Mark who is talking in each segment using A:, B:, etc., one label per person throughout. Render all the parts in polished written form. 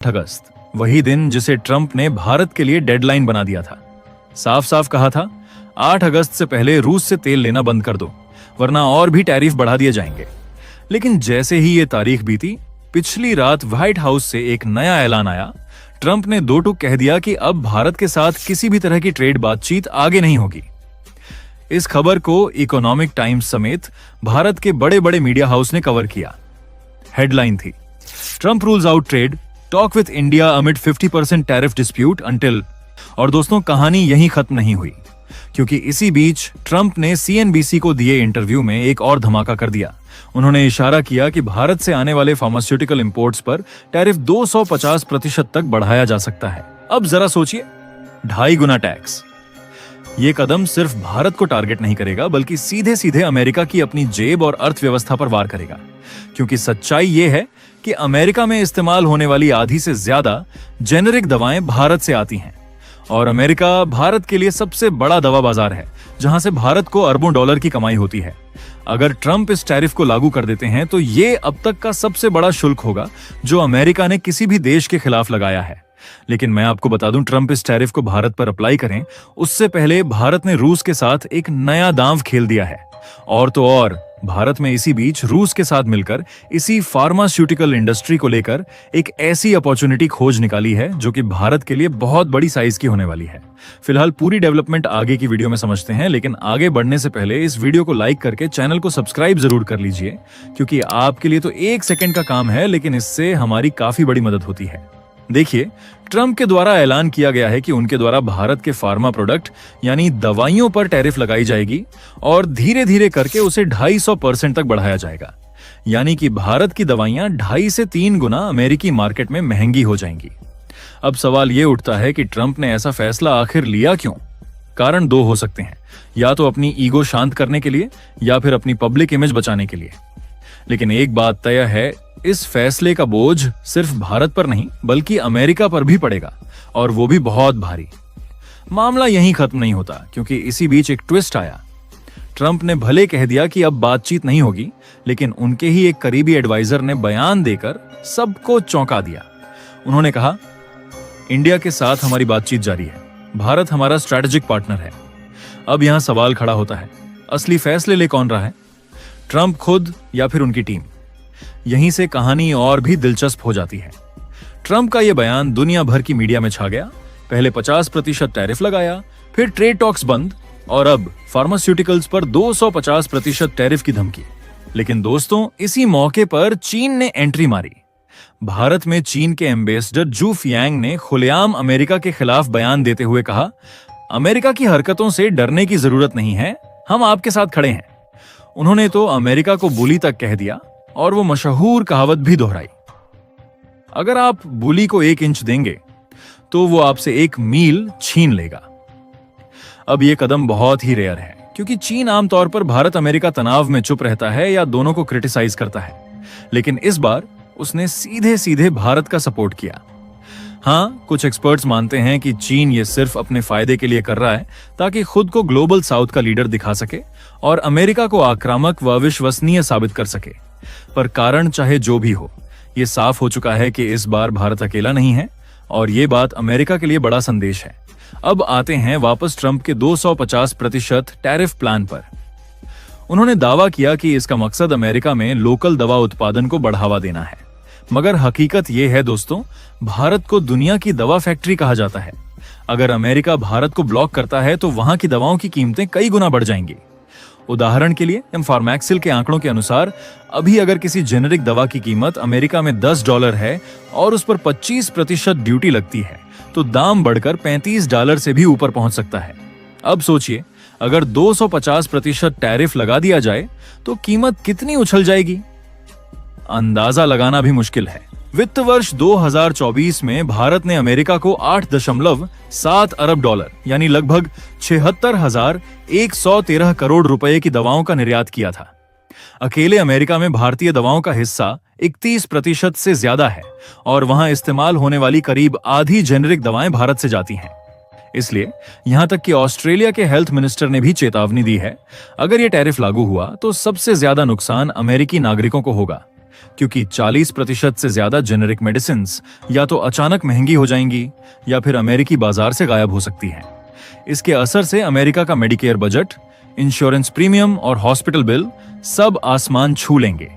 A: अगस्त, वही दिन जिसे ट्रंप ने भारत के लिए डेडलाइन बना दिया था। साफ साफ कहा था 8 अगस्त से पहले रूस से तेल लेना बंद कर दो, वरना और भी टैरिफ बढ़ा दिए जाएंगे। लेकिन जैसे ही ये तारीख बीती, पिछली रात व्हाइट हाउस से एक नया ऐलान आया। ट्रंप ने दो टूक कह दिया कि अब भारत के साथ किसी भी तरह की ट्रेड बातचीत आगे नहीं होगी। इस खबर को इकोनॉमिक टाइम्स समेत भारत के बड़े बड़े मीडिया हाउस ने कवर किया। हेडलाइन थी, Trump rules out trade, talk with India amid 50% tariff dispute until. और दोस्तों, कहानी यहीं खत्म नहीं हुई, क्योंकि इसी बीच ट्रंप ने सीएनबीसी को दिए इंटरव्यू में एक और धमाका कर दिया। उन्होंने इशारा किया कि भारत से आने वाले फार्मास्यूटिकल इंपोर्ट्स पर टैरिफ 250% तक बढ़ाया जा सकता है। अब जरा सोचिए, 2.5 गुना टैक्स। ये कदम सिर्फ भारत को टारगेट नहीं करेगा, बल्कि सीधे सीधे अमेरिका की अपनी जेब और अर्थव्यवस्था पर वार करेगा। क्योंकि सच्चाई ये है कि अमेरिका में इस्तेमाल होने वाली आधी से ज्यादा जेनेरिक दवाएं भारत से आती हैं, और अमेरिका भारत के लिए सबसे बड़ा दवा बाजार है, जहां से भारत को अरबों डॉलर की कमाई होती है। अगर ट्रंप इस टैरिफ को लागू कर देते हैं तो ये अब तक का सबसे बड़ा शुल्क होगा जो अमेरिका ने किसी भी देश के खिलाफ लगाया है। लेकिन मैं आपको बता दूं, ट्रंप इस टैरिफ को भारत पर अप्लाई करें उससे पहले भारत ने रूस के साथ एक नया दांव खेल दिया है। और तो और, भारत में इसी बीच रूस के साथ मिलकर इसी फार्मास्यूटिकल इंडस्ट्री को लेकर एक ऐसी अपॉर्चुनिटी खोज निकाली है जो कि भारत के लिए बहुत बड़ी साइज की होने वाली है। फिलहाल पूरी डेवलपमेंट आगे की वीडियो में समझते हैं, लेकिन आगे बढ़ने से पहले इस वीडियो को लाइक करके चैनल को सब्सक्राइब जरूर कर लीजिए, क्योंकि आपके लिए तो 1 सेकंड का काम है, लेकिन इससे हमारी काफी बड़ी मदद होती है। देखिए, ट्रंप के द्वारा ऐलान किया गया है कि उनके द्वारा भारत के फार्मा प्रोडक्ट यानी दवाइयों पर टैरिफ लगाई जाएगी और धीरे धीरे करके उसे 250% तक बढ़ाया जाएगा। यानी कि भारत की दवाइयां 2.5 से 3 गुना अमेरिकी मार्केट में महंगी हो जाएंगी। अब सवाल यह उठता है कि ट्रंप ने ऐसा फैसला आखिर लिया क्यों? कारण 2 हो सकते हैं, या तो अपनी ईगो शांत करने के लिए या फिर अपनी पब्लिक इमेज बचाने के लिए। लेकिन एक बात तय है, इस फैसले का बोझ सिर्फ भारत पर नहीं बल्कि अमेरिका पर भी पड़ेगा, और वो भी बहुत भारी। मामला यहीं खत्म नहीं होता, क्योंकि इसी बीच एक ट्विस्ट आया। ट्रंप ने भले कह दिया कि अब बातचीत नहीं होगी, लेकिन उनके ही एक करीबी एडवाइजर ने बयान देकर सबको चौंका दिया। उन्होंने कहा, इंडिया के साथ हमारी बातचीत जारी है, भारत हमारा स्ट्रैटेजिक पार्टनर है। अब यहां सवाल खड़ा होता है, असली फैसले ले कौन रहा है, ट्रंप खुद या फिर उनकी टीम? यहीं से कहानी और भी दिलचस्प हो जाती है। ट्रंप का यह बयान दुनिया भर की मीडिया में छा गया। पहले 50% टैरिफ लगाया, फिर ट्रेड टॉक्स बंद, और अब फार्मास्यूटिकल्स पर 250% टैरिफ की धमकी। लेकिन दोस्तों, इसी मौके पर चीन ने एंट्री मारी। भारत में चीन के एम्बेसडर जू फियांग ने खुलेआम अमेरिका के खिलाफ बयान देते हुए कहा, अमेरिका की हरकतों से डरने की जरूरत नहीं है, हम आपके साथ खड़े हैं। उन्होंने तो अमेरिका को बुली तक कह दिया, और वो मशहूर कहावत भी दोहराई, अगर आप बुली को 1 इंच देंगे तो वो आपसे 1 मील छीन लेगा। अब ये कदम बहुत ही रेयर है, क्योंकि चीन आमतौर पर भारत अमेरिका तनाव में चुप रहता है या दोनों को क्रिटिसाइज करता है। लेकिन इस बार उसने सीधे सीधे भारत का सपोर्ट किया। हाँ, कुछ एक्सपर्ट्स मानते हैं कि चीन ये सिर्फ अपने फायदे के लिए कर रहा है, ताकि खुद को ग्लोबल साउथ का लीडर दिखा सके और अमेरिका को आक्रामक व अविश्वसनीय साबित कर सके। पर कारण चाहे जो भी हो, ये साफ हो चुका है कि इस बार भारत अकेला नहीं है, और ये बात अमेरिका के लिए बड़ा संदेश है। अब आते हैं वापस ट्रंप के 250% टैरिफ प्लान पर। उन्होंने दावा किया कि इसका मकसद अमेरिका में लोकल दवा उत्पादन को बढ़ावा देना है। मगर हकीकत यह है दोस्तों, भारत को दुनिया की दवा फैक्ट्री कहा जाता है। अगर अमेरिका भारत को ब्लॉक करता है तो वहां की दवाओं की कीमतें कई गुना बढ़ जाएंगी। उदाहरण के लिए, फार्मैक्सिल के आंकड़ों के अनुसार अभी अगर किसी जेनेरिक दवा की कीमत अमेरिका में $10 है और उस पर 25% ड्यूटी लगती है, तो दाम बढ़कर $35 से भी ऊपर पहुंच सकता है। अब सोचिए, अगर 250% टैरिफ लगा दिया जाए तो कीमत कितनी उछल जाएगी, अंदाजा लगाना भी मुश्किल है। वित्त वर्ष 2024 में भारत ने अमेरिका को $8.7 अरब यानी लगभग 76,113 करोड़ रुपए की दवाओं का निर्यात किया था। अकेले अमेरिका में भारतीय दवाओं का हिस्सा 31% से ज्यादा है, और वहां इस्तेमाल होने वाली करीब आधी जेनेरिक दवाएं भारत से जाती हैं। इसलिए यहां तक कि ऑस्ट्रेलिया के हेल्थ मिनिस्टर ने भी चेतावनी दी है, अगर ये टैरिफ लागू हुआ तो सबसे ज्यादा नुकसान अमेरिकी नागरिकों को होगा, क्योंकि 40% से ज्यादा जेनेरिक मेडिसिन्स या तो अचानक महंगी हो जाएंगी या फिर अमेरिकी बाजार से गायब हो सकती हैं। इसके असर से अमेरिका का मेडिकेयर बजट, इंश्योरेंस प्रीमियम और हॉस्पिटल बिल सब आसमान छू लेंगे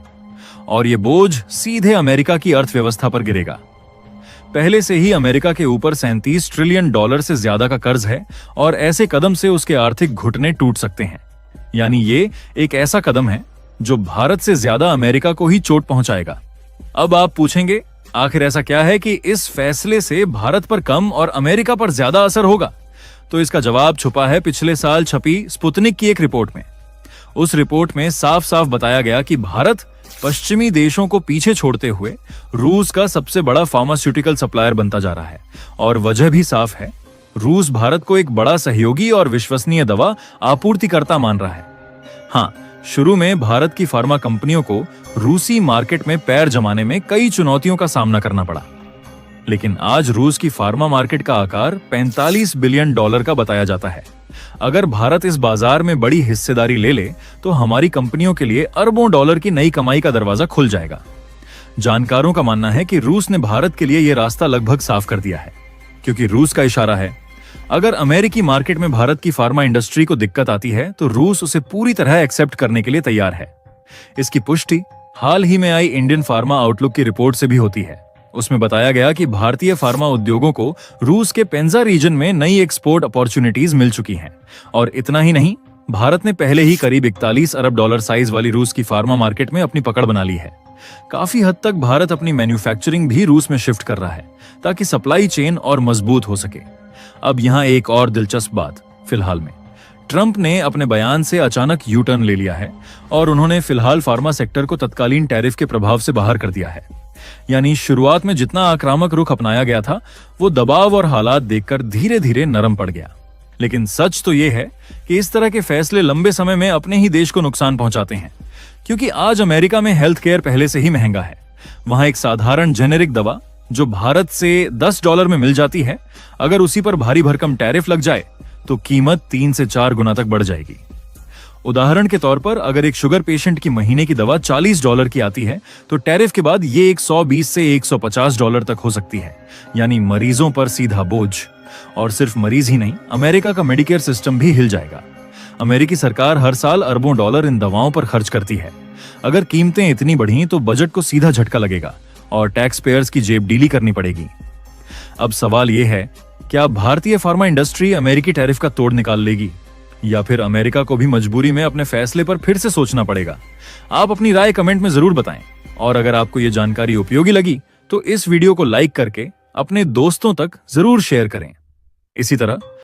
A: और ये बोझ सीधे अमेरिका की अर्थव्यवस्था पर गिरेगा। पहले से ही अमेरिका के ऊपर $37 ट्रिलियन से ज्यादा का कर्ज है और ऐसे कदम से उसके आर्थिक घुटने टूट सकते हैं। यानी ये एक ऐसा कदम है जो भारत से ज्यादा अमेरिका को ही चोट पहुंचाएगा। अब आप पूछेंगे, आखिर ऐसा क्या है कि इस फैसले से भारत पर कम और अमेरिका पर ज्यादा असर होगा? तो इसका जवाब छुपा है पिछले साल छपी स्पुतनिक की एक रिपोर्ट में। उस रिपोर्ट में साफ साफ बताया गया कि भारत पश्चिमी देशों को पीछे छोड़ते हुए रूस का सबसे बड़ा फार्मास्यूटिकल सप्लायर बनता जा रहा है। और वजह भी साफ है, रूस भारत को एक बड़ा सहयोगी और विश्वसनीय दवा आपूर्तिकर्ता मान रहा है। हाँ, शुरू में भारत की फार्मा कंपनियों को रूसी मार्केट में पैर जमाने में कई चुनौतियों का सामना करना पड़ा, लेकिन आज रूस की फार्मा मार्केट का आकार $45 बिलियन का बताया जाता है। अगर भारत इस बाजार में बड़ी हिस्सेदारी ले ले तो हमारी कंपनियों के लिए अरबों डॉलर की नई कमाई का दरवाजा खुल जाएगा। जानकारों का मानना है कि रूस ने भारत के लिए यह रास्ता लगभग साफ कर दिया है, क्योंकि रूस का इशारा है, अगर अमेरिकी मार्केट में भारत की फार्मा इंडस्ट्री को दिक्कत आती है तो रूस उसे पूरी तरह एक्सेप्ट करने के लिए तैयार है। इसकी पुष्टि हाल ही में आई इंडियन फार्मा आउटलुक की रिपोर्ट से भी होती है। उसमें बताया गया कि भारतीय फार्मा उद्योगों को रूस के पेंजा रीजन में नई एक्सपोर्ट अपॉर्चुनिटीज मिल चुकी हैं। और इतना ही नहीं, भारत ने पहले ही करीब $41 अरब साइज वाली रूस की फार्मा मार्केट में अपनी पकड़ बना ली है। काफी हद तक भारत अपनी मैन्युफैक्चरिंग भी रूस में शिफ्ट कर रहा है ताकि सप्लाई चेन और मजबूत हो सके। अब यहाँ एक और दिलचस्प बात, फिलहाल में ट्रंप ने अपने बयान से अचानक यू टर्न ले लिया है और उन्होंने फिलहाल फार्मा सेक्टर को तत्कालीन टैरिफ के प्रभाव से बाहर कर दिया है। यानी शुरुआत में जितना आक्रामक रुख अपनाया गया था वो दबाव और हालात देखकर धीरे धीरे नरम पड़ गया। लेकिन सच तो यह है कि इस तरह के फैसले लंबे समय में अपने ही देश को नुकसान पहुंचाते हैं, क्योंकि आज अमेरिका में हेल्थ केयर पहले से ही महंगा है। वहां एक साधारण जेनेरिक दवा जो भारत से $10 में मिल जाती है, अगर उसी पर भारी भरकम टैरिफ लग जाए तो कीमत 3 से 4 गुना तक बढ़ जाएगी। उदाहरण के तौर पर अगर एक शुगर पेशेंट की महीने की दवा $40 की आती है तो टैरिफ के बाद ये $120 से $150 तक हो सकती है। यानी मरीजों पर सीधा बोझ। और सिर्फ मरीज ही नहीं, अमेरिका का मेडिकेयर सिस्टम भी हिल जाएगा। अमेरिकी सरकार हर साल अरबों डॉलर इन दवाओं पर खर्च करती है। अगर कीमतें इतनी बढ़ी तो बजट को सीधा झटका लगेगा और टैक्स पेयर्स की जेब ढीली करनी पड़ेगी। अब सवाल यह है, क्या भारतीय फार्मा इंडस्ट्री अमेरिकी टैरिफ का तोड़ निकाल लेगी या फिर अमेरिका को भी मजबूरी में अपने फैसले पर फिर से सोचना पड़ेगा? आप अपनी राय कमेंट में जरूर बताएं। और अगर आपको ये जानकारी उपयोगी लगी तो इस वीडियो को लाइक करके अपने दोस्तों तक जरूर शेयर करें। इसी तरह